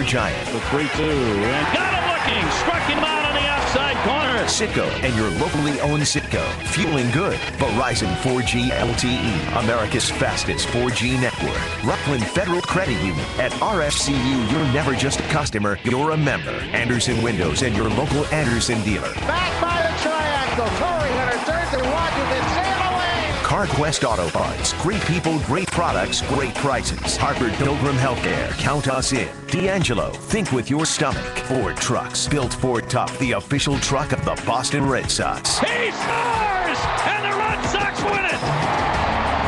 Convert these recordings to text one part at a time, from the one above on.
Giant. The 3-2, and got him looking, struck him out on the outside corner. Citgo and your locally owned Citgo. Fueling good. Verizon 4G LTE, America's fastest 4G network. Rockland Federal Credit Union. At RFCU, you're never just a customer, you're a member. Anderson Windows and your local Anderson dealer. Back by the triangle. Corey Hunter turns and watches it sail away. CarQuest Auto Parts. Great people, great products, great prices. Harvard Pilgrim Healthcare. Count us in. D'Angelo. Think with your stomach. Ford Trucks. Built Ford Tough, the official truck of the Boston Red Sox. He scores! And the Red Sox win it!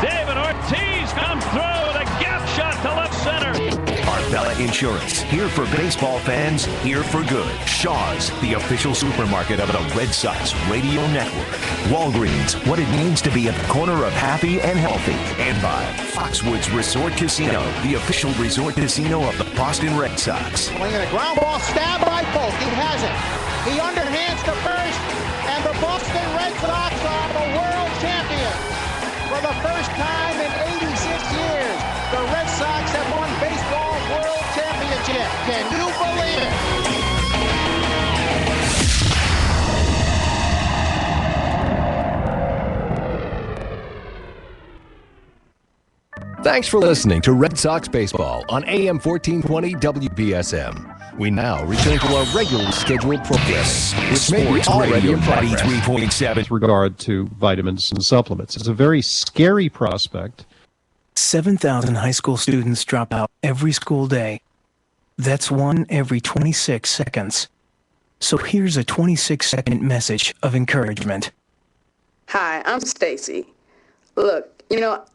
David Ortiz comes through with a gap shot to left center. Arbella Insurance. Here for baseball fans, here for good. Shaw's, the official supermarket of the Red Sox Radio Network. Walgreens, what it means to be at the corner of happy and healthy. And by Foxwoods Resort Casino, the official resort casino of the Boston Red Sox. Swinging a ground ball, stabbed by Polk. He has it. He underhands to first, and the Boston Red Sox are the world champions. For the first time in 86 years, the Red Sox have won baseball world championship. Can you believe it? Thanks for listening to Red Sox Baseball on AM 1420 WBSM. We now return to our regularly scheduled program, which may be already in progress. 93.7. With regard to vitamins and supplements. It's a very scary prospect. 7,000 high school students drop out every school day. That's one every 26 seconds. So here's a 26-second message of encouragement. Hi, I'm Stacy. Look,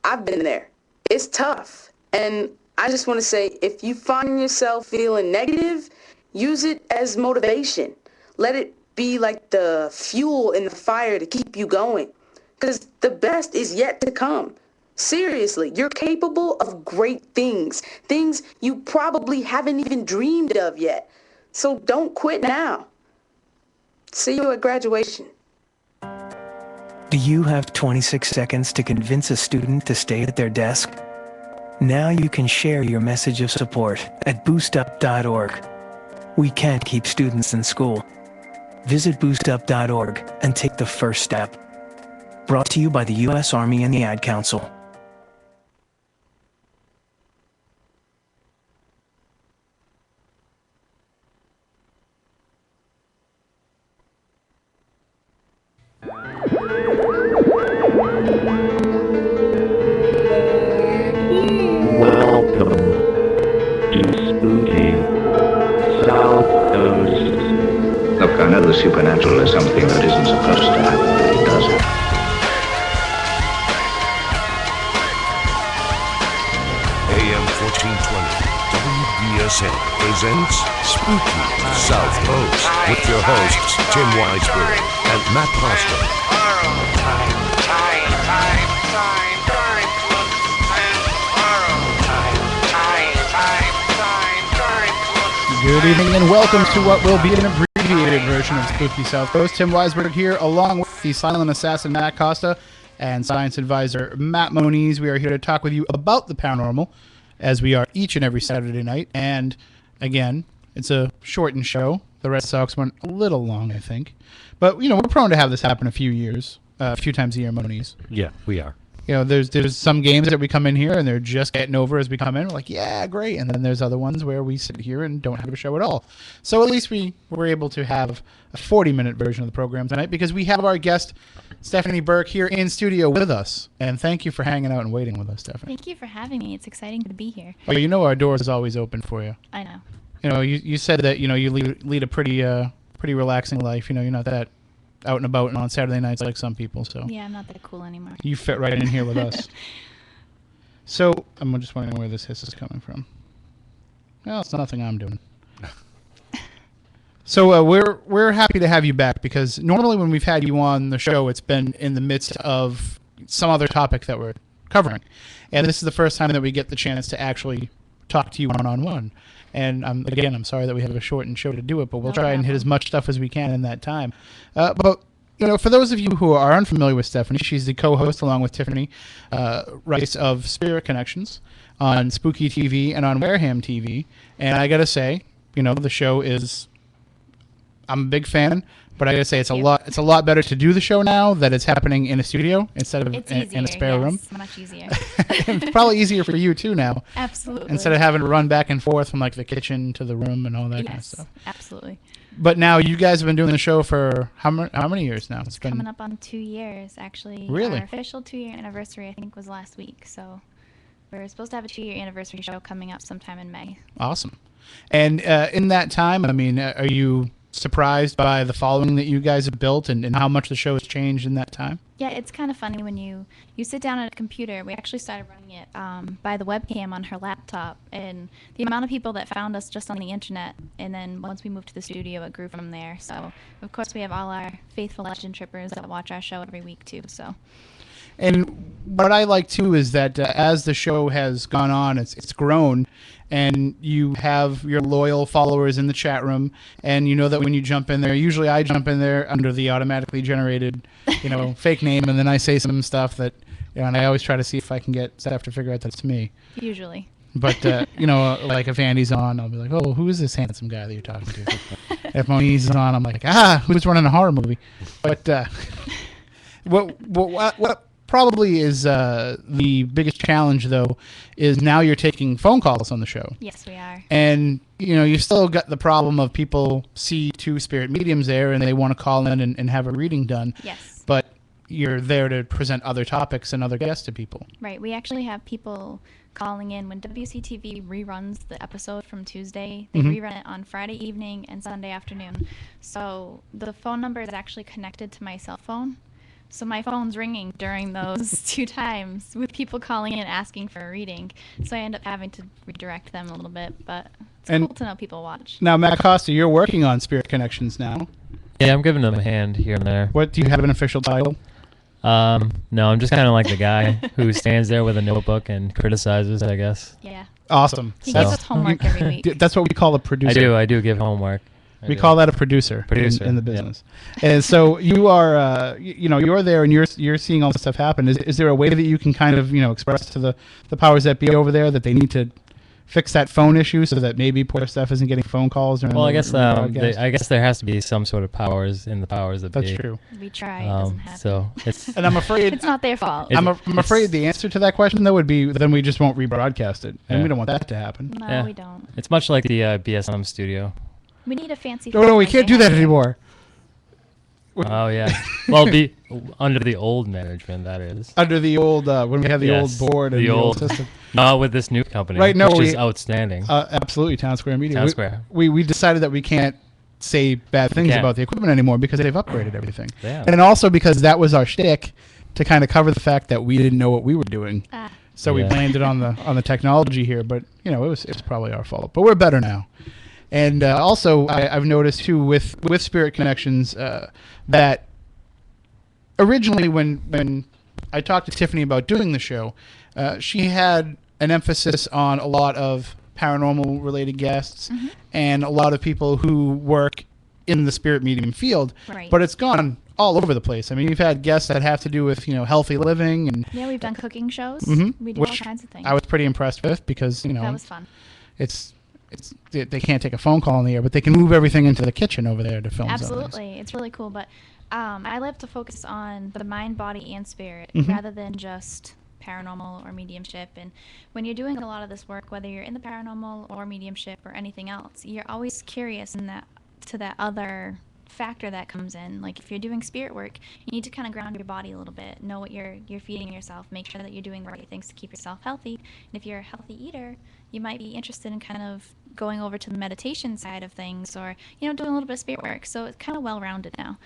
I've been there. It's tough. And I just want to say, if you find yourself feeling negative, use it as motivation. Let it be like the fuel in the fire to keep you going. Because the best is yet to come. Seriously, you're capable of great things. Things you probably haven't even dreamed of yet. So don't quit now. See you at graduation. Do you have 26 seconds to convince a student to stay at their desk? Now you can share your message of support at boostup.org. We can't keep students in school. Visit boostup.org and take the first step. Brought to you by the U.S. Army and the Ad Council. Welcome to spooky Southcoast. Look, I know the supernatural is something that isn't supposed to happen, but it does. AM 1420 WBSM presents Spooky Southcoast with your hosts Tim Weisberg and Matt Costa. Good evening and welcome to what will be an abbreviated version of Spooky Southcoast. Tim Weisberg here, along with the silent assassin Matt Costa and science advisor Matt Moniz. We are here to talk with you about the paranormal, as we are each and every Saturday night. And again, it's a shortened show. The Red Sox went a little long, I think. But, we're prone to have this happen a few times a year, Moniz. Yeah, we are. There's some games that we come in here and they're just getting over as we come in. We're like, yeah, great. And then there's other ones where we sit here and don't have a show at all. So at least we were able to have a 40-minute version of the program tonight because we have our guest, Stephanie Burke, here in studio with us. And thank you for hanging out and waiting with us, Stephanie. Thank you for having me. It's exciting to be here. Well, our doors is always open for you. I know. You said that, you lead a pretty relaxing life. You're not that out and about and on Saturday nights like some people. So yeah, I'm not that cool anymore. You fit right in here with us. So I'm just wondering where this hiss is coming from. Well, it's nothing I'm doing. So we're happy to have you back because normally when we've had you on the show, it's been in the midst of some other topic that we're covering, and this is the first time that we get the chance to actually talk to you one-on-one. And I'm sorry that we have a shortened show to do it, but we'll try and hit as much stuff as we can in that time. But for those of you who are unfamiliar with Stephanie, she's the co-host along with Tiffany Rice of Spirit Connections on Spooky TV and on Wareham TV. And I gotta say, the show is. I'm a big fan, but I gotta say it's a lot better to do the show now that it's happening in a studio instead of in a spare room. It's much easier. It's probably easier for you too now. Absolutely. Instead of having to run back and forth from like the kitchen to the room and all that kind of stuff. Absolutely. But now you guys have been doing the show for how many years now? It's coming up on 2 years, actually. Really? Our official 2-year anniversary, I think, was last week. So we're supposed to have a 2-year anniversary show coming up sometime in May. Awesome. And in that time, I mean, are you surprised by the following that you guys have built and how much the show has changed in that time? Yeah, it's kind of funny when you sit down at a computer. We actually started running it by the webcam on her laptop, and the amount of people that found us just on the internet, and then once we moved to the studio, it grew from there. So, of course, we have all our faithful legend trippers that watch our show every week, too. So. And what I like, too, is that as the show has gone on, it's grown, and you have your loyal followers in the chat room, and you know that when you jump in there, usually I jump in there under the automatically generated, fake name, and then I say some stuff that, and I always try to see if I can get Steph to figure out that's me. Usually. But, like if Andy's on, I'll be like, oh, who is this handsome guy that you're talking to? If Moniz is on, I'm like, who's running a horror movie? But what probably is the biggest challenge, though, is now you're taking phone calls on the show. Yes, we are. And, you've still got the problem of people see 2 spirit mediums there and they want to call in and have a reading done. Yes. But you're there to present other topics and other guests to people. Right. We actually have people calling in when WCTV reruns the episode from Tuesday. They rerun it on Friday evening and Sunday afternoon. So the phone number is actually connected to my cell phone. So my phone's ringing during those 2 times with people calling in asking for a reading. So I end up having to redirect them a little bit, but it's cool to know people watch. Now, Matt Costa, you're working on Spirit Connections now. Yeah, I'm giving them a hand here and there. What, do you have an official title? No, I'm just kind of like the guy who stands there with a notebook and criticizes, I guess. Yeah. Awesome. He gives us homework every week. That's what we call a producer. I do give homework. We call that a producer in the business. Yeah. And so you are, you're there and you're seeing all this stuff happen. Is there a way that you can kind of, express to the powers that be over there that they need to fix that phone issue so that maybe poor Steph isn't getting phone calls? Well, I guess I guess there has to be some sort of powers in the powers that be. That's true. We try. It doesn't happen. So it's and I'm afraid it's not their fault. I'm afraid the answer to that question though would be then we just won't rebroadcast it, and we don't want that to happen. No, we don't. It's much like the BSM studio. We need a fancy. No, we can't do that anymore. Oh yeah. Well, be under the old management, that is. Under the old when we had the old board and the old system. Not with this new company, right? No, which is outstanding. Absolutely, Town Square Media. Town Square. We decided that we can't say bad things about the equipment anymore because they've upgraded everything. Yeah. And also because that was our shtick to kind of cover the fact that we didn't know what we were doing. So we blamed it on the technology here, but it was probably our fault. But we're better now. And also, I've noticed too with Spirit Connections that originally when I talked to Tiffany about doing the show, she had an emphasis on a lot of paranormal related guests and a lot of people who work in the spirit medium field. Right. But it's gone all over the place. I mean, you've had guests that have to do with healthy living and we've done cooking shows. We do all kinds of things. I was pretty impressed with because that was fun. They can't take a phone call in the air, but they can move everything into the kitchen over there to film. Absolutely, it's really cool. But I love to focus on the mind, body, and spirit rather than just paranormal or mediumship. And when you're doing a lot of this work, whether you're in the paranormal or mediumship or anything else, you're always curious to that other factor that comes in. Like if you're doing spirit work, you need to kind of ground your body a little bit, know what you're feeding yourself, make sure that you're doing the right things to keep yourself healthy. And if you're a healthy eater, you might be interested in kind of going over to the meditation side of things or doing a little bit of spirit work. So it's kind of well-rounded now.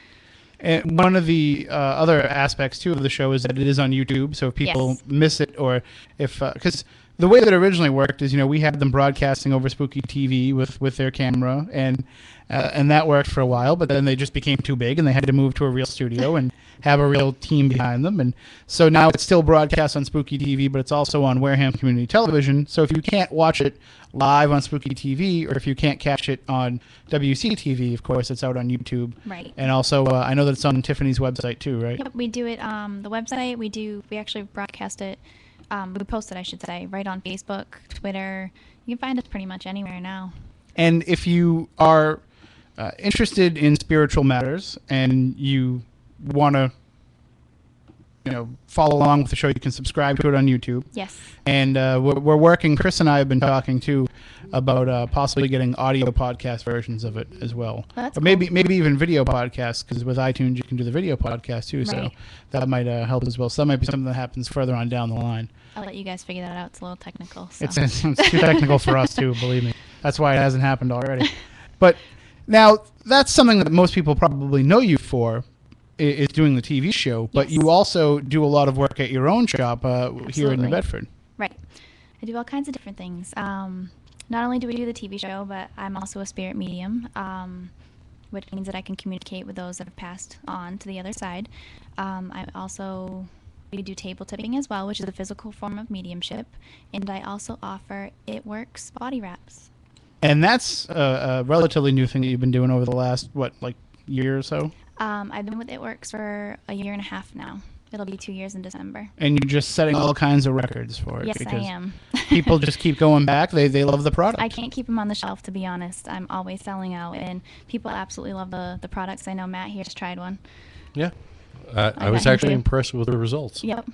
And one of the other aspects too of the show is that it is on YouTube, so if people miss it or if because the way that it originally worked is we had them broadcasting over Spooky TV with their camera and that worked for a while, but then they just became too big and they had to move to a real studio and have a real team behind them. And so now it's still broadcast on Spooky TV, but it's also on Wareham Community Television. So if you can't watch it live on Spooky TV or if you can't catch it on WCTV, of course, it's out on YouTube. Right. And also I know that it's on Tiffany's website too, right? Yep, we do it the website. We actually broadcast it. We post it, I should say, right on Facebook, Twitter. You can find us pretty much anywhere now. And if you are interested in spiritual matters and you want to, follow along with the show, you can subscribe to it on YouTube. Yes. And we're working. Chris and I have been talking too about possibly getting audio podcast versions of it as well. That's or maybe even video podcasts, because with iTunes you can do the video podcast too. So that might help as well. So that might be something that happens further on down the line. I'll let you guys figure that out. It's a little technical. So. It's too technical for us too, believe me. That's why it hasn't happened already. But now that's something that most people probably know you for, is doing the TV show. But you also do a lot of work at your own shop here in New Bedford. Right. I do all kinds of different things. Not only do we do the TV show, but I'm also a spirit medium, which means that I can communicate with those that have passed on to the other side. We do table tipping as well, which is a physical form of mediumship. And I also offer It Works body wraps. And that's a relatively new thing that you've been doing over the last, year or so? I've been with It Works for a year and a half now. It'll be 2 years in December. And you're just setting all kinds of records for it. Yes, because I am. people just keep going back. They love the product. I can't keep them on the shelf, to be honest. I'm always selling out, and people absolutely love the products. I know Matt here just tried one. Yeah. I was actually impressed with the results. Yep.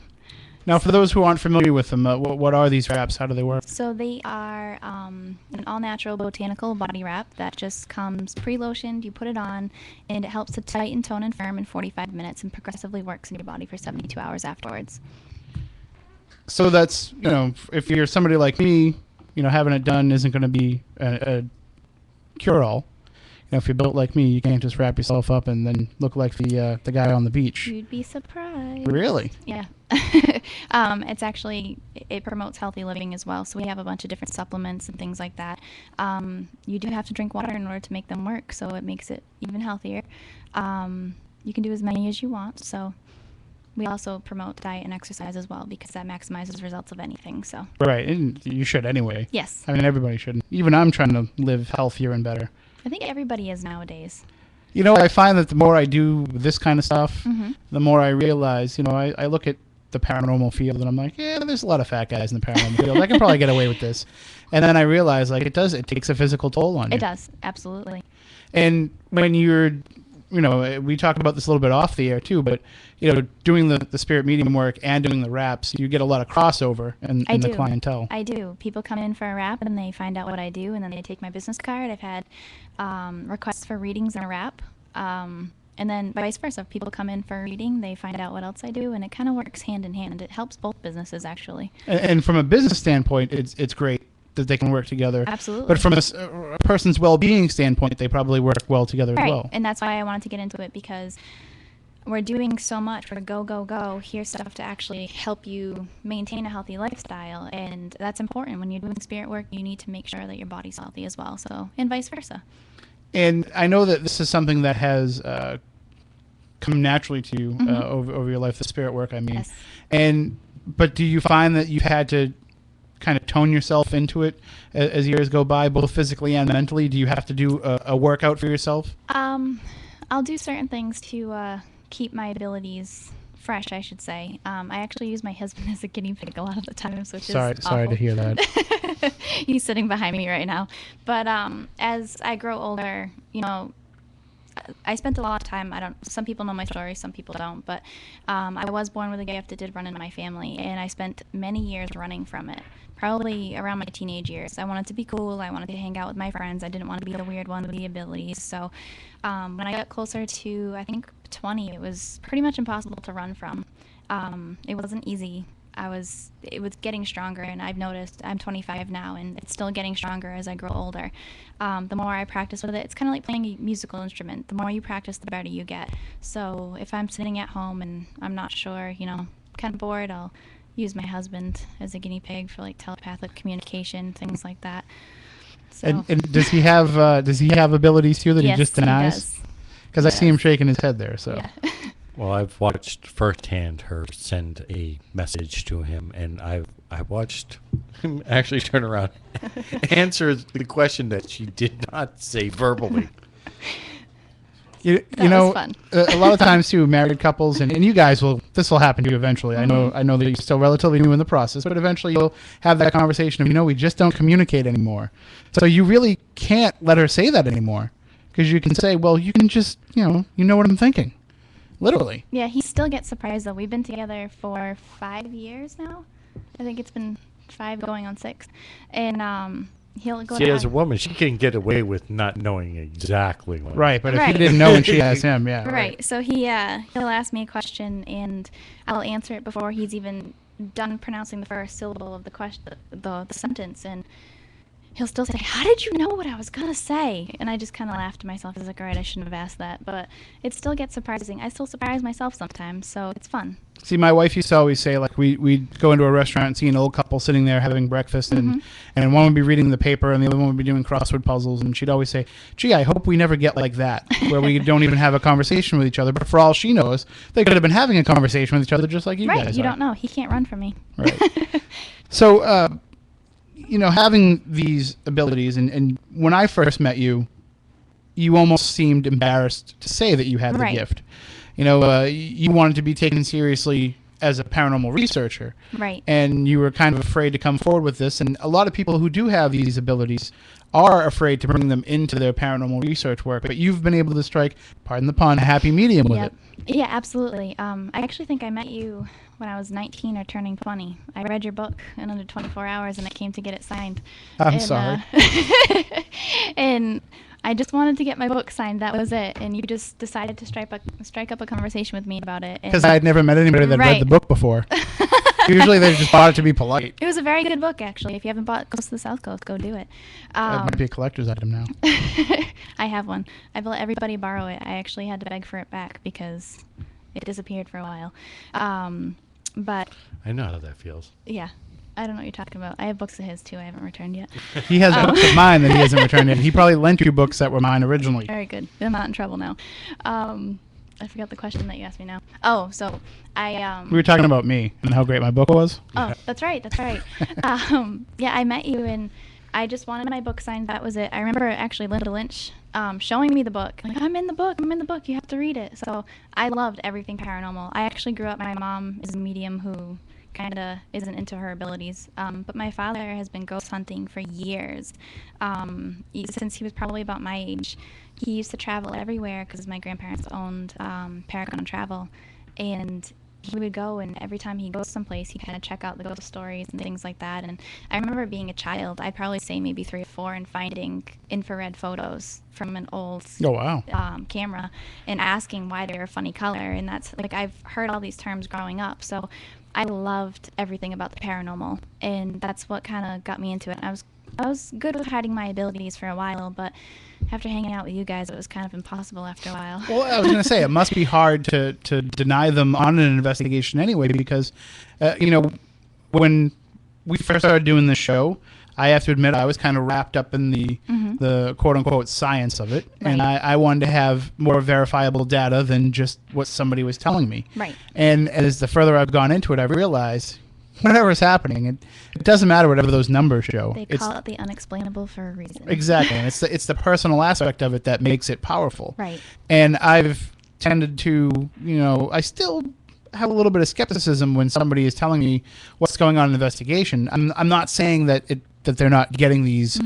Now, for those who aren't familiar with them, what are these wraps? How do they work? So they are an all-natural botanical body wrap that just comes pre-lotioned. You put it on, and it helps to tighten, tone, and firm in 45 minutes and progressively works in your body for 72 hours afterwards. So that's, if you're somebody like me, having it done isn't going to be a cure-all. If you're built like me, you can't just wrap yourself up and then look like the guy on the beach. You'd be surprised. Really? Yeah. It's actually, it promotes healthy living as well. So we have a bunch of different supplements and things like that. You do have to drink water in order to make them work, so it makes it even healthier. You can do as many as you want. So we also promote diet and exercise as well, because that maximizes results of anything. So. Right, and you should anyway. Yes. I mean, everybody should. Even I'm trying to live healthier and better. I think everybody is nowadays. I find that the more I do this kind of stuff, the more I realize, I look at the paranormal field and I'm like, yeah, there's a lot of fat guys in the paranormal field. I can probably get away with this. And then I realize, it takes a physical toll on you. It does, absolutely. And when you're, we talked about this a little bit off the air too, but, doing the spirit medium work and doing the wraps, you get a lot of crossover in the clientele. I do. People come in for a wrap and they find out what I do, and then they take my business card. I've had requests for readings and a wrap. And then vice versa. If people come in for a reading, they find out what else I do, and it kind of works hand in hand. It helps both businesses, actually. And from a business standpoint, it's great that they can work together. Absolutely. But from a person's well-being standpoint, they probably work well together as well. And that's why I wanted to get into it, because we're doing so much. We're go. Here's stuff to actually help you maintain a healthy lifestyle, and that's important. When you're doing spirit work, you need to make sure that your body's healthy as well. So, and vice versa. And I know that this is something that has come naturally to you over your life, the spirit work, I mean. Yes. But do you find that you've had to kind of tone yourself into it as years go by, both physically and mentally? Do you have to do a workout for yourself? I'll do certain things to keep my abilities fresh, I should say. I actually use my husband as a guinea pig a lot of the times, which is awful. Sorry to hear that. He's sitting behind me right now. But as I grow older, I spent a lot of time, some people know my story, some people don't, but I was born with a gift that did run in my family, and I spent many years running from it, probably around my teenage years. I wanted to be cool, I wanted to hang out with my friends, I didn't want to be the weird one with the abilities. So when I got closer to, I think, 20, it was pretty much impossible to run from. It wasn't easy. It was getting stronger, and I've noticed I'm 25 now, and it's still getting stronger as I grow older. The more I practice with it, it's kind of like playing a musical instrument. The more you practice, the better you get. So if I'm sitting at home and I'm not sure, kind of bored, I'll use my husband as a guinea pig for like telepathic communication, things like that. So. And does he have abilities too that he just denies? Because I see him shaking his head there. So. Yeah. Well, I've watched firsthand her send a message to him, and I watched him actually turn around and answer the question that she did not say verbally. You know, a lot of times too, married couples, and you guys this will happen to you eventually. Mm-hmm. I know that you're still relatively new in the process, but eventually you'll have that conversation of, we just don't communicate anymore. So you really can't let her say that anymore, because you can say, well, you can just, you know what I'm thinking. Literally. Yeah, he still gets surprised though. We've been together for 5 years now. I think it's been 5 going on 6. And he'll go See, as a woman, she can get away with not knowing exactly what. Right, but if he didn't know and she asked him, yeah. Right. So he'll ask me a question and I'll answer it before he's even done pronouncing the first syllable of the question, the sentence, and he'll still say, "How did you know what I was gonna say?" And I just kind of laugh to myself. I was like, "All right, I shouldn't have asked that." But it still gets surprising. I still surprise myself sometimes, so it's fun. See, my wife used to always say, like, we'd go into a restaurant and see an old couple sitting there having breakfast, and one would be reading the paper and the other one would be doing crossword puzzles, and she'd always say, "Gee, I hope we never get like that, where we don't even have a conversation with each other." But for all she knows, they could have been having a conversation with each other just like you guys Right, you are. don't know. He can't run from me. Right. So, having these abilities, and when I first met you, you almost seemed embarrassed to say that you had the gift. You wanted to be taken seriously as a paranormal researcher. Right. And you were kind of afraid to come forward with this. And a lot of people who do have these abilities are afraid to bring them into their paranormal research work. But you've been able to strike, pardon the pun, a happy medium with it. Yeah, absolutely. I actually think I met you when I was 19 or turning 20. I read your book in under 24 hours, and I came to get it signed. I'm sorry. And I just wanted to get my book signed. That was it. And you just decided to strike up a conversation with me about it. Because I had never met anybody that read the book before. Usually they just bought it to be polite. It was a very good book, actually. If you haven't bought Ghost of the South Coast, go do it. It might be a collector's item now. I have one. I've let everybody borrow it. I actually had to beg for it back because it disappeared for a while. But I know how that feels. Yeah. I don't know what you're talking about. I have books of his, too. I haven't returned yet. He has books of mine that he hasn't returned yet. He probably lent you books that were mine originally. Very good. I'm not in trouble now. I forgot the question that you asked me now. Oh, so I... We were talking about me and how great my book was. Oh, that's right. Yeah, I met you, and I just wanted my book signed. That was it. I remember, actually, Linda Lynch showing me the book. Like, I'm in the book. You have to read it. So I loved everything paranormal. I actually grew up... My mom is a medium who kind of isn't into her abilities, but my father has been ghost hunting for years, since he was probably about my age. He used to travel everywhere because my grandparents owned Paragon Travel, and he would go, and every time he goes someplace, he'd kind of check out the ghost stories and things like that. And I remember being a child, I'd probably say maybe 3 or 4, and finding infrared photos from an old camera and asking why they were a funny color. And that's, like, I've heard all these terms growing up, so I loved everything about the paranormal, and that's what kind of got me into it. I was good with hiding my abilities for a while, but after hanging out with you guys, it was kind of impossible after a while. Well, I was going to say, it must be hard to deny them on an investigation anyway, because, when we first started doing this show, I have to admit I was kind of wrapped up in the quote-unquote science of it, and I wanted to have more verifiable data than just what somebody was telling me. Right. And as the further I've gone into it, I've realized whatever is happening, it doesn't matter whatever those numbers show. They call it the unexplainable for a reason. Exactly, and it's the personal aspect of it that makes it powerful. Right. And I've tended to, I still have a little bit of skepticism when somebody is telling me what's going on in the investigation. I'm not saying that they're not getting these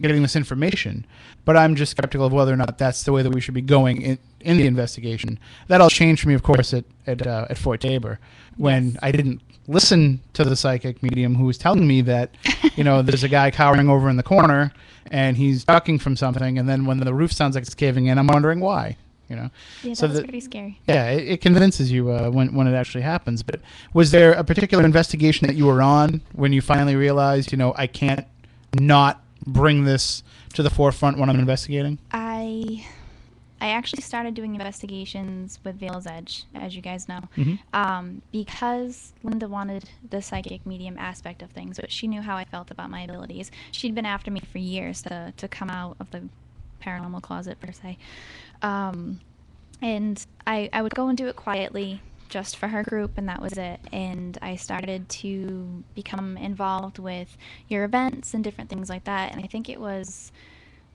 getting this information, but I'm just skeptical of whether or not that's the way that we should be going in the investigation. That all changed for me, of course, at Fort Tabor, when I didn't listen to the psychic medium who was telling me that, there's a guy cowering over in the corner and he's ducking from something, and then when the roof sounds like it's caving in, I'm wondering why. Yeah, that's pretty scary. Yeah, it convinces you when it actually happens. But was there a particular investigation that you were on when you finally realized, I can't not bring this to the forefront when I'm investigating? I actually started doing investigations with Veil's Edge, as you guys know, because Linda wanted the psychic medium aspect of things, but she knew how I felt about my abilities. She'd been after me for years to come out of the paranormal closet, per se. And I would go and do it quietly just for her group, and that was it. And I started to become involved with your events and different things like that. And I think it was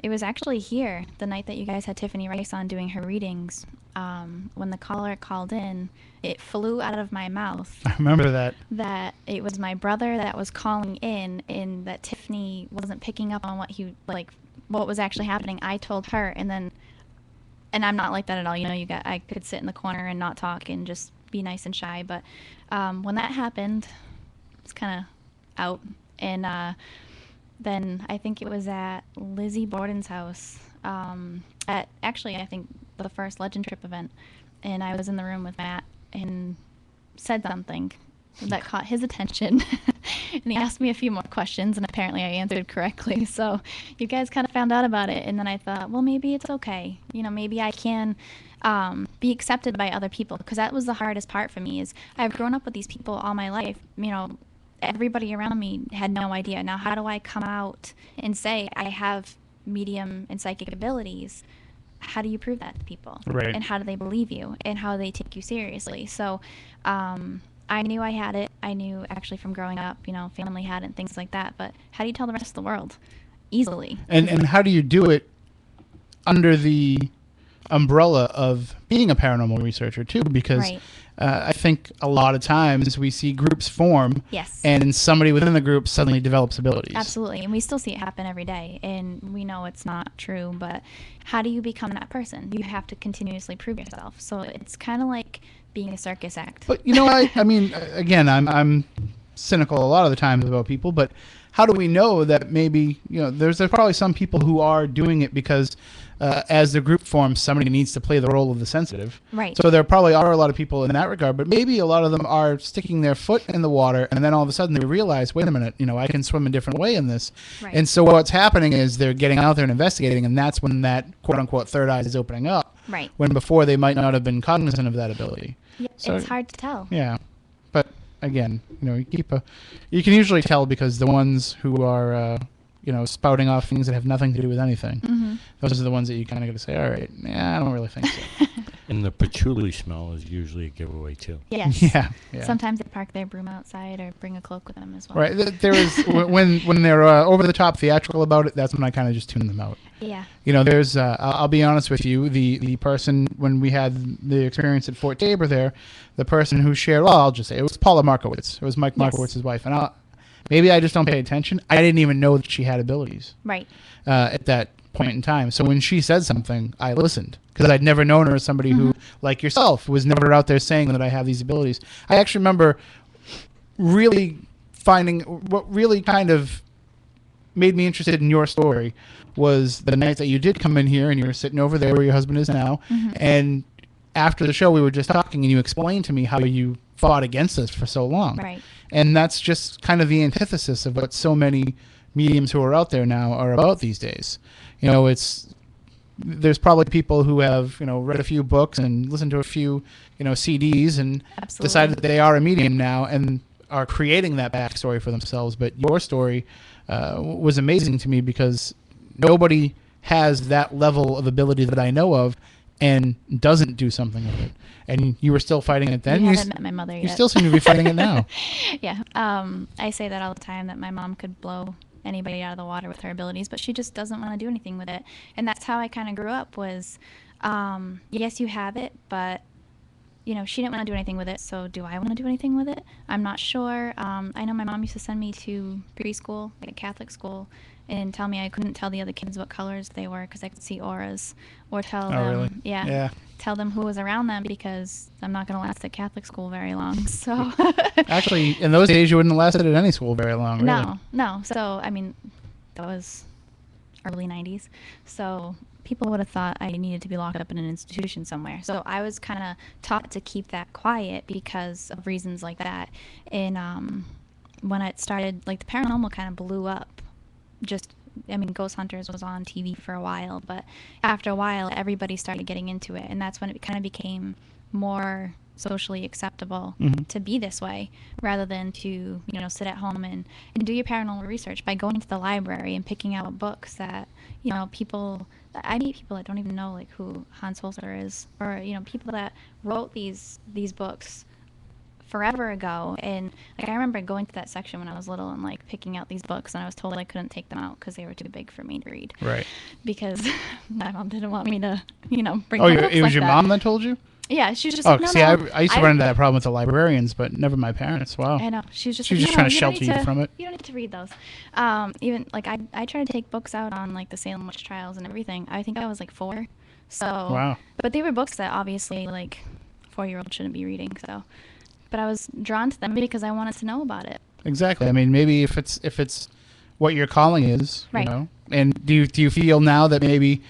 It was actually here, the night that you guys had Tiffany Rice on doing her readings. When the caller called in, it flew out of my mouth. I remember that. That it was my brother that was calling in, and that Tiffany wasn't picking up on what was actually happening. I told her, and I'm not like that at all. I could sit in the corner and not talk and just be nice and shy. But when that happened, it's kind of out. And then I think it was at Lizzie Borden's house at actually I think the first Legend Trip event, and I was in the room with Matt and said something that caught his attention. And he asked me a few more questions, and apparently I answered correctly. So you guys kind of found out about it, and then I thought, well, maybe it's okay. Maybe I can be accepted by other people, because that was the hardest part for me. Is I've grown up with these people all my life. Everybody around me had no idea. Now, how do I come out and say I have medium and psychic abilities? How do you prove that to people? Right. And how do they believe you? And how do they take you seriously? So I knew I had it. I knew actually from growing up, family had it and things like that. But how do you tell the rest of the world? Easily. And how do you do it under the umbrella of being a paranormal researcher too? Because right. I think a lot of times we see groups form, yes, and somebody within the group suddenly develops abilities. Absolutely, and we still see it happen every day, and we know it's not true, but how do you become that person? You have to continuously prove yourself. So it's kind of like being a circus act. But I mean, again, I'm cynical a lot of the times about people, but how do we know that maybe, there's probably some people who are doing it because as the group forms, somebody needs to play the role of the sensitive. Right. So there probably are a lot of people in that regard, but maybe a lot of them are sticking their foot in the water, and then all of a sudden they realize, wait a minute, I can swim a different way in this. Right. And so what's happening is they're getting out there and investigating, and that's when that quote-unquote third eye is opening up. Right. When before they might not have been cognizant of that ability. Yeah, so, it's hard to tell. Yeah. But again, you can usually tell because the ones who are spouting off things that have nothing to do with anything, mm-hmm. those are the ones that you kind of got to say, all right, I don't really think so. And the patchouli smell is usually a giveaway too. Yes. Yeah. Sometimes they park their broom outside or bring a cloak with them as well. Right. There is when they're over the top theatrical about it, that's when I kind of just tune them out. Yeah. There's I'll be honest with you, the person when we had the experience at Fort Tabor there, the person who shared, I'll just say it was Paula Markowitz. It was Mike Markowitz's wife, and maybe I just don't pay attention. I didn't even know that she had abilities. Right. At that point in time. So when she said something, I listened because I'd never known her as somebody mm-hmm. who, like yourself, was never out there saying that I have these abilities. I actually remember really finding what really kind of made me interested in your story was the night that you did come in here and you were sitting over there where your husband is now. Mm-hmm. And after the show, we were just talking and you explained to me how you fought against this for so long. Right. And that's just kind of the antithesis of what so many mediums who are out there now are about these days. There's probably people who have, read a few books and listened to a few, CDs and Absolutely. decided that they are a medium now and are creating that backstory for themselves. But your story was amazing to me because nobody has that level of ability that I know of and doesn't do something with it. And you were still fighting it then? You haven't met my mother yet. You still seem to be fighting it now. Yeah. I say that all the time, that my mom could blow anybody out of the water with her abilities, but she just doesn't want to do anything with it. And that's how I kind of grew up was, yes, you have it, but, she didn't want to do anything with it, so do I want to do anything with it? I'm not sure. I know my mom used to send me to preschool, like a Catholic school, and tell me I couldn't tell the other kids what colors they were because I could see auras, or tell them, really? yeah, tell them who was around them because I'm not going to last at Catholic school very long. So actually, in those days, you wouldn't have lasted at any school very long. Really. No. So I mean, that was early '90s. So people would have thought I needed to be locked up in an institution somewhere. So I was kind of taught to keep that quiet because of reasons like that. And when it started, like the paranormal kind of blew up. Ghost Hunters was on TV for a while, but after a while, everybody started getting into it, and that's when it kind of became more socially acceptable mm-hmm. to be this way, rather than to, sit at home and do your paranormal research by going to the library and picking out books that, I meet people that don't even know, like, who Hans Holzer is, or, people that wrote these books forever ago, and like I remember going to that section when I was little and like picking out these books, and I was told I couldn't take them out because they were too big for me to read. Right. Because my mom didn't want me to, bring. Oh, my it books was like your that. mom that told you? Yeah, she was just Oh, like, no, see, no. I used to run into that problem with the librarians, but never my parents. Wow. I know. She was just trying to you don't shelter need you from it. You don't need to read those. Even like I tried to take books out on like the Salem witch trials and everything. I think I was like 4. So. Wow. But they were books that obviously like 4-year-olds shouldn't be reading. So. But I was drawn to them because I wanted to know about it. Exactly. I mean, maybe if it's what your calling is, right. And do you feel now that maybe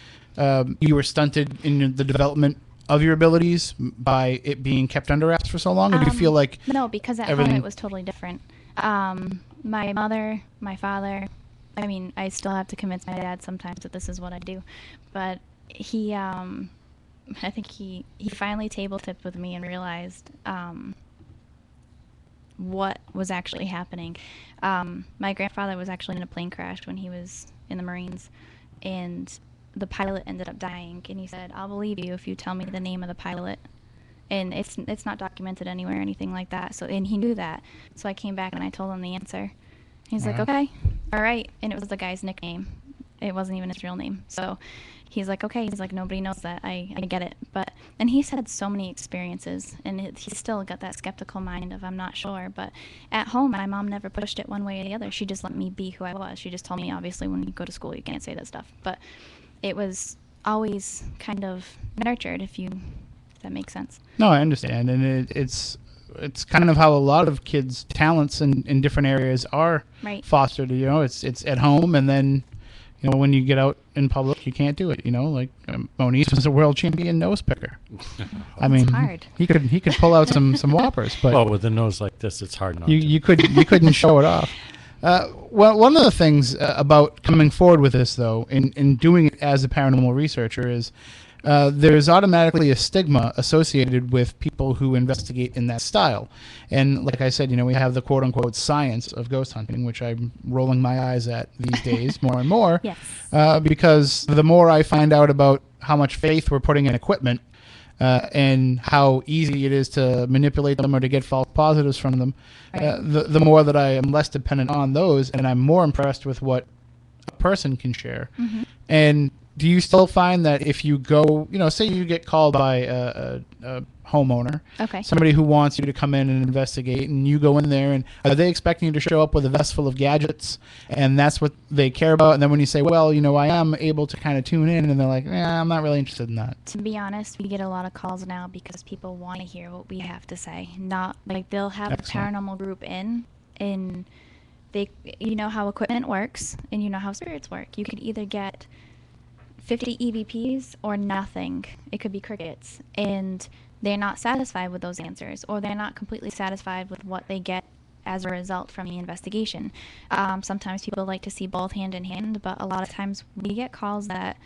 you were stunted in the development of your abilities by it being kept under wraps for so long, or do you feel like no, because at home it was totally different. My mother, my father, I mean, I still have to convince my dad sometimes that this is what I do, but he, I think he finally table tipped with me and realized what was actually happening. My grandfather was actually in a plane crash when he was in the Marines, and the pilot ended up dying, and he said, I'll believe you if you tell me the name of the pilot. And it's not documented anywhere or anything like that. So, and he knew that. So I came back and I told him the answer. He's like, okay, all right. And it was the guy's nickname. It wasn't even his real name. So he's like, okay. He's like, nobody knows that. I get it. And he's had so many experiences, and he's still got that skeptical mind of I'm not sure. But at home, my mom never pushed it one way or the other. She just let me be who I was. She just told me, obviously, when you go to school, you can't say that stuff. But it was always kind of nurtured, if that makes sense. No, I understand, and it's kind of how a lot of kids' talents in different areas are fostered. It's at home, and then when you get out in public, you can't do it. Like Moniz was a world champion nose picker. I mean, hard. he could pull out some whoppers, but well, with a nose like this, it's hard not. You couldn't show it off. Well, one of the things about coming forward with this, though, in doing it as a paranormal researcher is there's automatically a stigma associated with people who investigate in that style. And like I said, we have the quote-unquote science of ghost hunting, which I'm rolling my eyes at these days more and more. Yes. Because the more I find out about how much faith we're putting in equipment, and how easy it is to manipulate them or to get false positives from them, the more that I am less dependent on those, and I'm more impressed with what a person can share. Mm-hmm. And do you still find that if you go, say you get called by a homeowner, somebody who wants you to come in and investigate, and you go in there, and are they expecting you to show up with a vest full of gadgets, and that's what they care about? And then when you say, well, I am able to kind of tune in, and they're like, I'm not really interested in that. To be honest, we get a lot of calls now because people want to hear what we have to say. Not like they'll have a paranormal group in, and they, how equipment works, and how spirits work. You could either get 50 EVPs or nothing. It could be crickets, and they're not satisfied with those answers, or they're not completely satisfied with what they get as a result from the investigation. Sometimes people like to see both hand in hand, but a lot of times we get calls that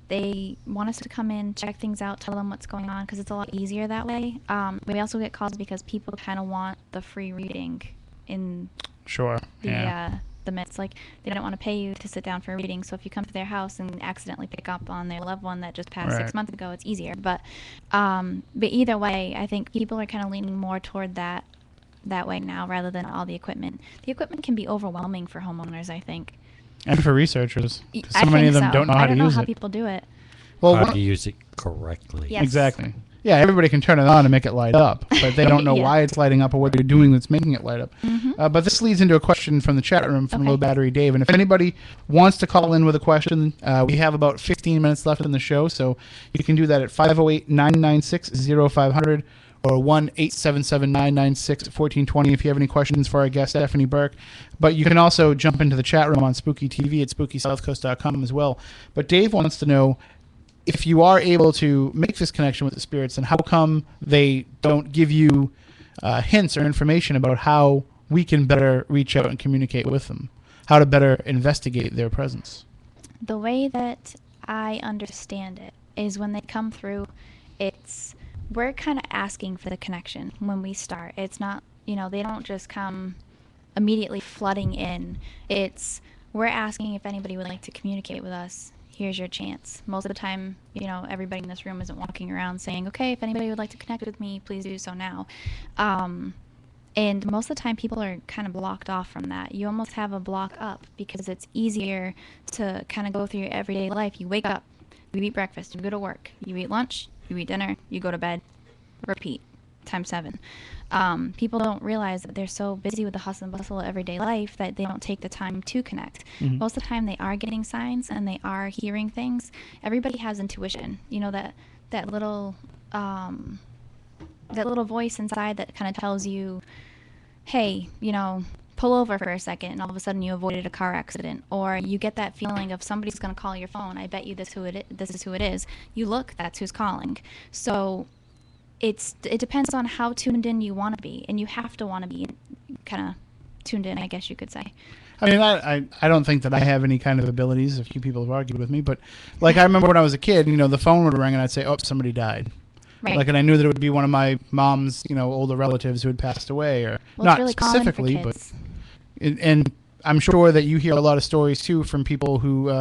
they want us to come in, check things out, tell them what's going on, because it's a lot easier that way. We also get calls because people kind of want the free reading in the midst. Like, they don't want to pay you to sit down for a reading, so if you come to their house and accidentally pick up on their loved one that just passed 6 months ago, it's easier. But either way, I think people are kind of leaning more toward that way now rather than all the equipment. The equipment can be overwhelming for homeowners, I think. And for researchers. So many of them don't know how to use it. I don't know how people do it. Well, how to use it correctly. Yes. Exactly. Yeah, everybody can turn it on and make it light up, but they don't know why it's lighting up or what they're doing that's making it light up. Mm-hmm. But this leads into a question from the chat room from Low Battery Dave. And if anybody wants to call in with a question, we have about 15 minutes left in the show, so you can do that at 508-996-0500 or 1-877-996-1420 if you have any questions for our guest, Stephanie Burke. But you can also jump into the chat room on Spooky TV at SpookySouthcoast.com as well. But Dave wants to know, if you are able to make this connection with the spirits, then how come they don't give you hints or information about how we can better reach out and communicate with them, how to better investigate their presence? The way that I understand it is when they come through, we're kind of asking for the connection when we start. It's not, they don't just come immediately flooding in. We're asking if anybody would like to communicate with us. here's your chance. Most of the time, you know, everybody in this room isn't walking around saying, okay, if anybody would like to connect with me, please do so now. And most of the time, people are kind of blocked off from that. You almost have a block up because it's easier to kind of go through your everyday life. You wake up, you eat breakfast, you go to work, you eat lunch, you eat dinner, you go to bed, repeat, times 7. People don't realize that they're so busy with the hustle and bustle of everyday life that they don't take the time to connect. Mm-hmm. Most of the time, they are getting signs and they are hearing things. Everybody has intuition. You know, that little voice inside that kind of tells you, hey, you know, pull over for a second, and all of a sudden you avoided a car accident. Or you get that feeling of somebody's going to call your phone. I bet you this is who it is. You look, that's who's calling. So it depends on how tuned in you want to be, and you have to want to be kind of tuned in, I guess you could say. I mean, I don't think that I have any kind of abilities. A few people have argued with me, but like I remember when I was a kid, you know, the phone would ring and I'd say, oh, somebody died. Right. Like, and I knew that it would be one of my mom's, you know, older relatives who had passed away, or not really specifically, but and I'm sure that you hear a lot of stories too from people who,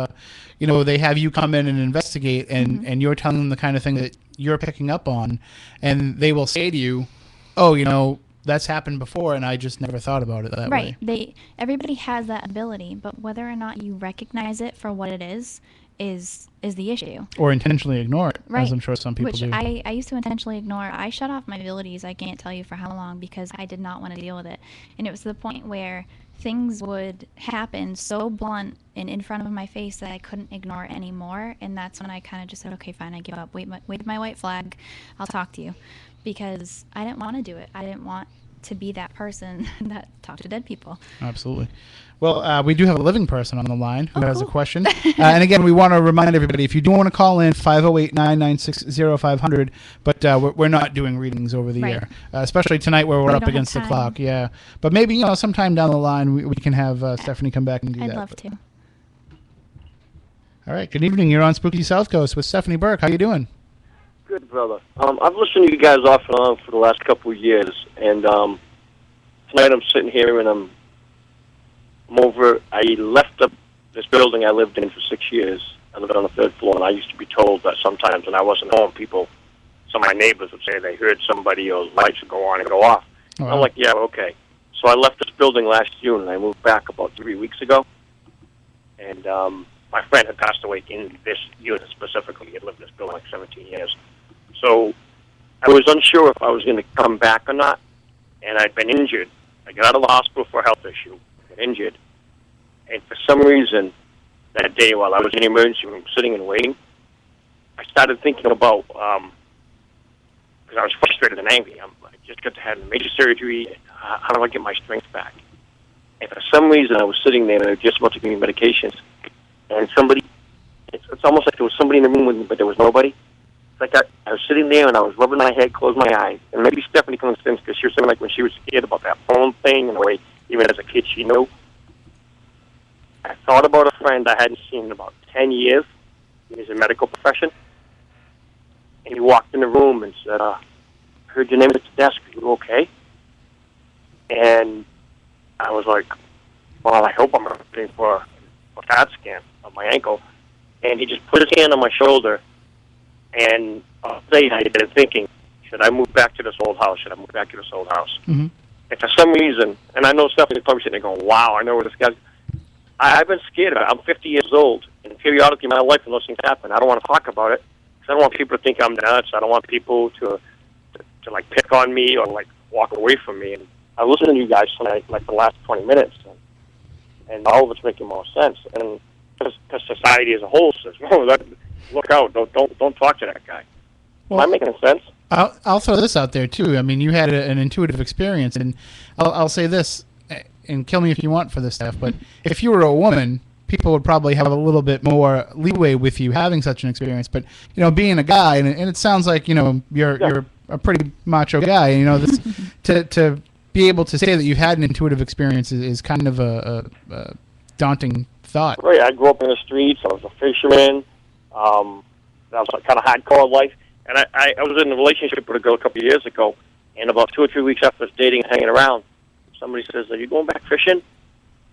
you know, they have you come in and investigate, and you're telling them the kind of thing that you're picking up on, and they will say to you, oh, you know, that's happened before, and I just never thought about it that way. Right. Everybody has that ability, but whether or not you recognize it for what it is the issue. Or intentionally ignore it, right. as I'm sure some people do. I used to intentionally ignore. I shut off my abilities, I can't tell you for how long, because I did not want to deal with it. And it was to the point where things would happen so blunt and in front of my face that I couldn't ignore it anymore. And that's when I kind of just said, okay, fine, I give up. Wave my white flag. I'll talk to you. Because I didn't want to do it. I didn't want to be that person that talked to dead people. Absolutely. Well, we do have a living person on the line who has a question. And again, we want to remind everybody, if you do want to call in, 508-996-0500, but we're not doing readings over the air, especially tonight where we're up against the clock. Yeah. But maybe, you know, sometime down the line we can have Stephanie come back and do that. I'd love to. All right. Good evening. You're on Spooky Southcoast with Stephanie Burke. How you doing? Good, brother. I've listened to you guys off and on for the last couple of years, and tonight I'm sitting here and I'm over. I left this building I lived in for 6 years. I lived on the 3rd floor, and I used to be told that sometimes when I wasn't home, some of my neighbors would say they heard somebody or lights would go on and go off. Oh, wow. I'm like, yeah, okay. So I left this building last June, and I moved back about 3 weeks ago. And my friend had passed away in this unit specifically. He had lived in this building like 17 years. So I was unsure if I was going to come back or not, and I'd been injured. I got out of the hospital for a health issue, got injured, and for some reason that day while I was in the emergency room sitting and waiting, I started thinking about, because I was frustrated and angry. I just got to have major surgery. How do I get my strength back? And for some reason I was sitting there and they were just about to give me medications, and it's almost like there was somebody in the room with me, but there was nobody. Like I was sitting there and I was rubbing my head, closed my eyes, and maybe Stephanie can understand because she was saying like when she was scared about that phone thing and the way even as a kid she knew. I thought about a friend I hadn't seen in about 10 years. He's in medical profession, and he walked in the room and said, "I heard your name at the desk. Are you okay?" And I was like, "Well, I hope I'm ready for a CAT scan of my ankle." And he just put his hand on my shoulder. And I'll say I've been thinking, should I move back to this old house? Should I move back to this old house? Mm-hmm. And for some reason, and I know Stephanie's probably sitting there going, wow, I know where this guy's... I've been scared of it. I'm 50 years old, and periodically in my life when those things happen, I don't want to talk about it, because I don't want people to think I'm nuts. I don't want people to like, pick on me or, like, walk away from me. And I listened to you guys tonight, like, the last 20 minutes, and all of it's making more sense. And because society as a whole says, no, look out! Don't talk to that guy. Well, am I making sense? I'll throw this out there too. I mean, you had an intuitive experience, and I'll say this, and kill me if you want for this stuff. But if you were a woman, people would probably have a little bit more leeway with you having such an experience. But you know, being a guy, and it sounds like you know you're a pretty macho guy. You know, this, to be able to say that you had an intuitive experience is kind of a daunting thought. Right. I grew up in the streets. I was a fisherman. That was kind of hardcore life. And I was in a relationship with a girl a couple of years ago, and about 2 or 3 weeks after dating and hanging around, somebody says, "Are you going back fishing?"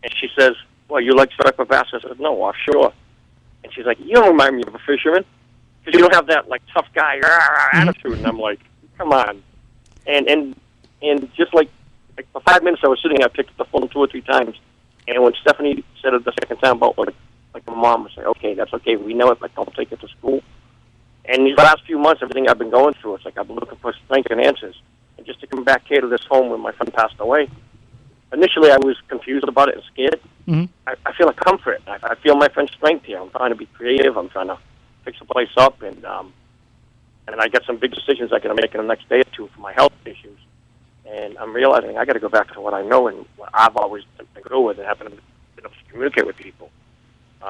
And she says, "Well, you like striped bass?" I said, "No, offshore." And she's like, you don't remind me of a fisherman. Because you don't have that, like, tough guy attitude. And I'm like, come on. And just like for 5 minutes I was sitting there, I picked up the phone 2 or 3 times. And when Stephanie said it the second time about, like my mom was like, okay, that's okay. We know it. Like, don't take it to school. And these last few months, everything I've been going through, it's like I've been looking for strength and answers. And just to come back here to this home when my friend passed away, initially I was confused about it and scared. I feel a comfort. I feel my friend's strength here. I'm trying to be creative. I'm trying to fix the place up. And I got some big decisions I got to make in the next day or two for my health issues. And I'm realizing I got to go back to what I know and what I've always been good with and haven't been able to communicate with people.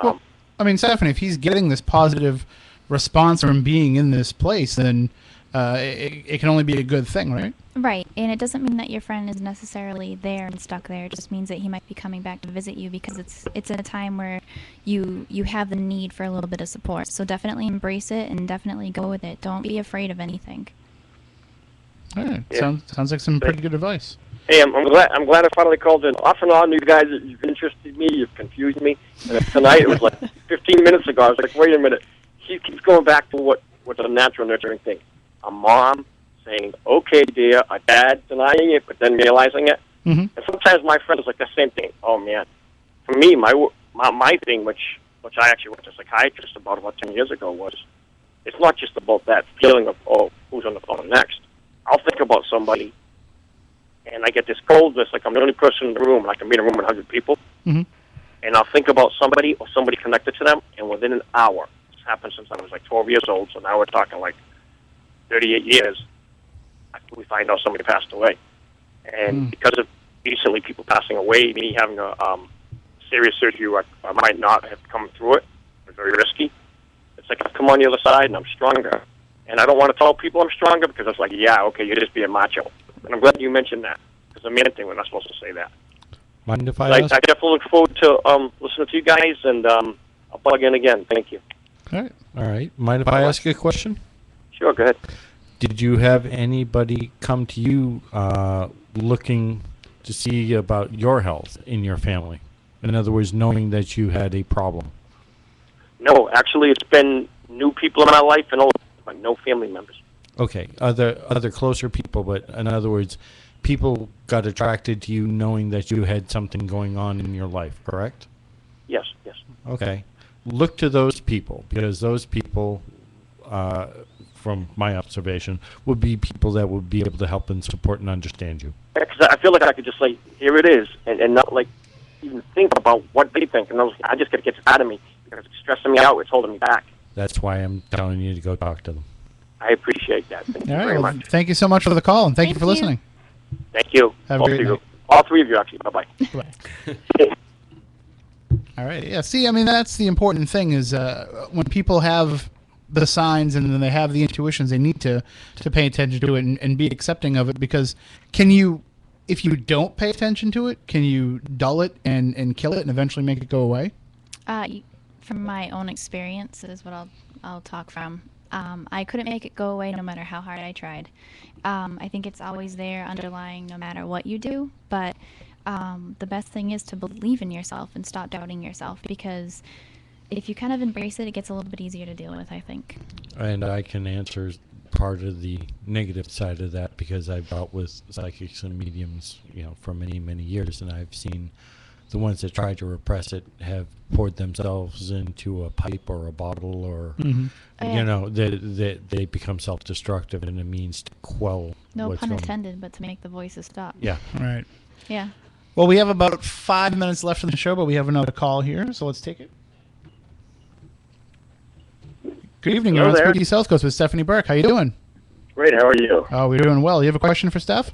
Well, I mean, Stephanie, if he's getting this positive response from being in this place, then it can only be a good thing, right? Right, and it doesn't mean that your friend is necessarily there and stuck there. It just means that he might be coming back to visit you because it's at a time where you have the need for a little bit of support. So definitely embrace it and definitely go with it. Don't be afraid of anything. All right, sounds like some pretty good advice. Hey, I'm glad I finally called in. Off and on, you guys, you've interested me, you've confused me. And tonight, it was like 15 minutes ago, I was like, wait a minute. He keeps going back to what's a natural nurturing thing. A mom saying, okay, dear, a dad denying it, but then realizing it. And sometimes my friend is like the same thing. Oh, man. For me, my thing, which I actually went to a psychiatrist about 10 years ago, was it's not just about that feeling of, oh, who's on the phone next. I'll think about somebody, and I get this coldness, like I'm the only person in the room, and I can be in a room with 100 people, and I'll think about somebody or somebody connected to them, and within an hour, it's happened since I was like 12 years old, so now we're talking like 38 years, we find out somebody passed away. And because of recently people passing away, me having a serious surgery where I might not have come through it, it's very risky, it's like I've come on the other side and I'm stronger. And I don't want to tell people I'm stronger because it's like, yeah, okay, you're just being macho. And I'm glad you mentioned that. Because a man thing, we're not supposed to say that. Mind if I I ask? definitely look forward to listening to you guys, and I'll plug in again. Thank you. All right. Mind if I ask you a question? Sure, go ahead. Did you have anybody come to you looking to see about your health in your family? In other words, knowing that you had a problem? No, actually, it's been new people in my life and but no family members. Okay, other closer people, but in other words, people got attracted to you knowing that you had something going on in your life, correct? Yes. Okay. Look to those people, because those people, from my observation, would be people that would be able to help and support and understand you. Because I feel like I could just say, here it is, and not like even think about what they think. And I just got to get this out of me because it's stressing me out. It's holding me back. That's why I'm telling you to go talk to them. I appreciate that. Thank you All right, very well, much. thank you so much for the call, and thank you for listening. Thank you. Have a great night. All three of you, actually. Bye-bye. All right. Yeah. See, I mean, that's the important thing is when people have the signs and then they have the intuitions, they need to pay attention to it and be accepting of it, because if you don't pay attention to it, can you dull it and kill it and eventually make it go away? From my own experience is what I'll talk from. I couldn't make it go away no matter how hard I tried. I think it's always there underlying no matter what you do, but the best thing is to believe in yourself and stop doubting yourself, because if you kind of embrace it, it gets a little bit easier to deal with, I think. And I can answer part of the negative side of that, because I've dealt with psychics and mediums, for many, many years, and I've seen the ones that try to repress it have poured themselves into a pipe or a bottle, or they become self-destructive, and it means to quell. No pun intended, but to make the voices stop. Yeah. Right. Yeah. Well, we have about 5 minutes left in the show, but we have another call here, so let's take it. Good evening. You're on Spooky Southcoast with Stephanie Burke. How you doing? Great. How are you? Oh, we're doing well. You have a question for Steph?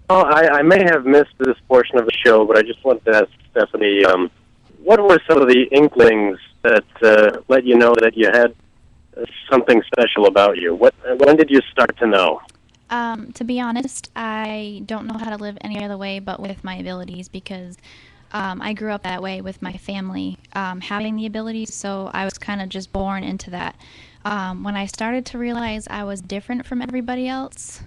Oh, I may have missed this portion of the show, but I just wanted to ask Stephanie, what were some of the inklings that let you know that you had something special about you? When did you start to know? To be honest, I don't know how to live any other way but with my abilities, because I grew up that way with my family having the abilities, so I was kind of just born into that. When I started to realize I was different from everybody else,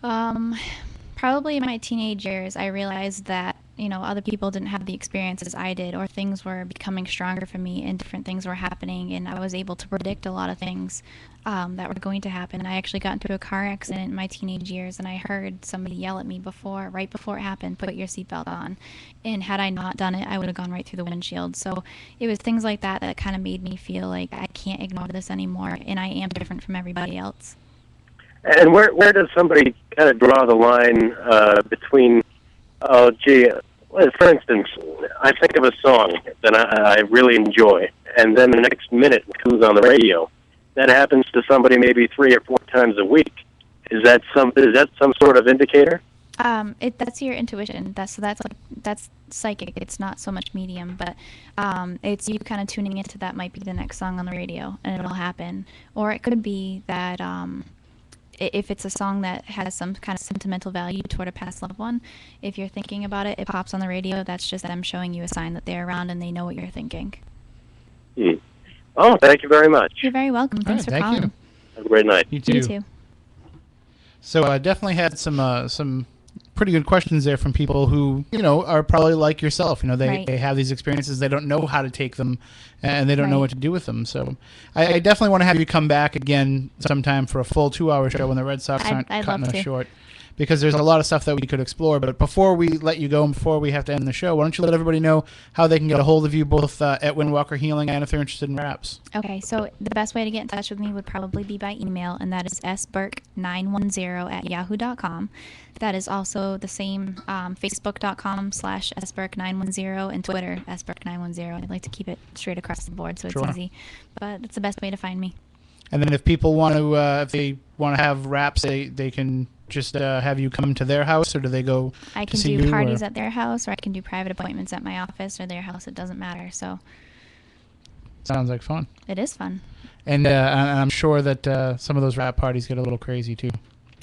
probably in my teenage years, I realized that other people didn't have the experiences I did, or things were becoming stronger for me and different things were happening, and I was able to predict a lot of things that were going to happen. I actually got into a car accident in my teenage years, and I heard somebody yell at me right before it happened, put your seatbelt on. And had I not done it, I would have gone right through the windshield. So it was things like that that kind of made me feel like I can't ignore this anymore, and I am different from everybody else. And where does somebody kind of draw the line between, well, for instance, I think of a song that I really enjoy, and then the next minute it comes on the radio. That happens to somebody maybe 3 or 4 times a week. Is that some sort of indicator? That's your intuition. That's psychic. It's not so much medium, but it's you kind of tuning into that might be the next song on the radio, and it'll happen. Or it could be that if it's a song that has some kind of sentimental value toward a past loved one, if you're thinking about it, it pops on the radio. That's just them showing you a sign that they're around and they know what you're thinking. Oh, thank you very much. You're very welcome. Thanks for calling. You. Have a great night. You too. So I definitely had some pretty good questions there from people who, are probably like yourself. They have these experiences, they don't know how to take them, and they don't know what to do with them. So I definitely want to have you come back again sometime for a full 2-hour show when the Red Sox aren't cutting us short, because there's a lot of stuff that we could explore. But before we let you go and before we have to end the show, why don't you let everybody know how they can get a hold of you, both at Windwalker Healing and if they're interested in wraps. Okay, so the best way to get in touch with me would probably be by email, and that is sburke910@yahoo.com. That is also the same facebook.com/sburke910 and Twitter sburke910. I'd like to keep it straight across the board so it's easy, but it's the best way to find me. And then if people want to, if they want to have wraps, they can just have you come to their house, or do they go I can do parties at their house, or I can do private appointments at my office or their house. It doesn't matter. So sounds like fun. It is fun. And I'm sure that some of those wrap parties get a little crazy too.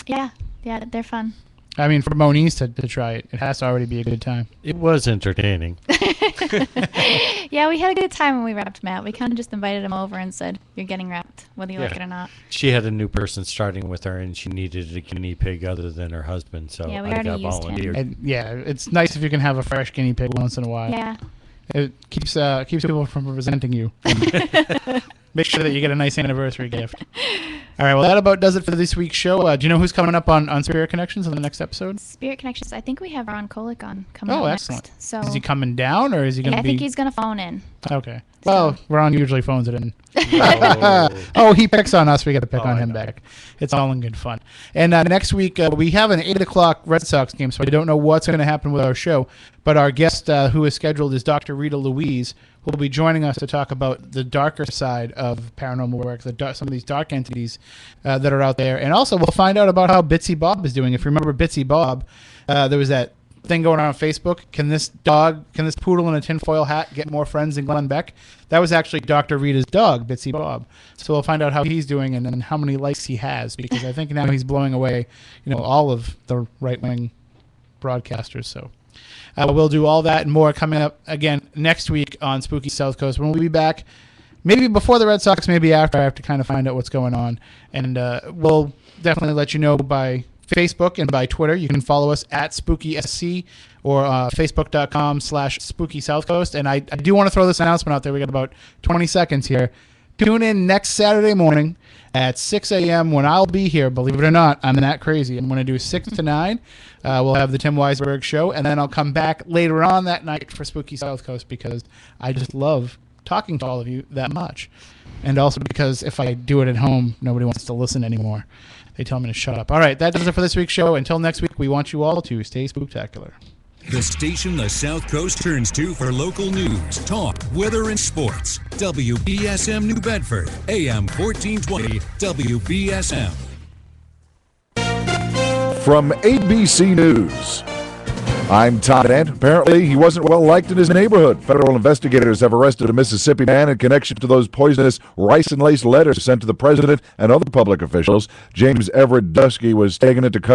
Yeah, they're fun. I mean, for Moniz to try it, it has to already be a good time. It was entertaining. Yeah, we had a good time when we wrapped Matt. We kind of just invited him over and said, "You're getting wrapped, whether you like it or not." She had a new person starting with her, and she needed a guinea pig other than her husband, so yeah, we I already got used volunteered. him. And it's nice if you can have a fresh guinea pig once in a while. Yeah. It keeps people from resenting you. Make sure that you get a nice anniversary gift. All right, well, that about does it for this week's show. Do you know who's coming up on Spirit Connections on the next episode? Spirit Connections, I think we have Ron Kolick on coming up excellent. next. So is he coming down, or is he going to be... I think he's going to phone in. Okay. Well, Ron usually phones it in. Oh, he picks on us. We got to pick on him back. It's all in good fun. And next week, we have an 8 o'clock Red Sox game, so I don't know what's going to happen with our show. But our guest who is scheduled is Dr. Rita Louise, who will be joining us to talk about the darker side of paranormal work, some of these dark entities that are out there. And also, we'll find out about how Bitsy Bob is doing. If you remember Bitsy Bob, there was that thing going on Facebook. Can this poodle in a tinfoil hat get more friends than Glenn Beck? That was actually Dr. Rita's dog, Bitsy Bob. So we'll find out how he's doing and then how many likes he has, because I think now he's blowing away, all of the right-wing broadcasters. So we'll do all that and more coming up again next week on Spooky South Coast. When we'll be back, maybe before the Red Sox, maybe after. I have to kind of find out what's going on, and we'll definitely let you know by Facebook and by Twitter. You can follow us at SpookySC or Facebook.com/Spooky South Coast. And I do want to throw this announcement out there. We got about 20 seconds here. Tune in next Saturday morning at 6 a.m. when I'll be here. Believe it or not, I'm that crazy. I'm going to do 6 to 9. We'll have the Tim Weisberg show, and then I'll come back later on that night for Spooky South Coast, because I just love talking to all of you that much. And also because if I do it at home, nobody wants to listen anymore. They tell me to shut up. All right, that does it for this week's show. Until next week, we want you all to stay spooktacular. The station the South Coast turns to for local news, talk, weather, and sports. WBSM New Bedford, AM 1420, WBSM. From ABC News, I'm Todd Ant. Apparently, he wasn't well liked in his neighborhood. Federal investigators have arrested a Mississippi man in connection to those poisonous rice and lace letters sent to the president and other public officials. James Everett Dusky was taken into custody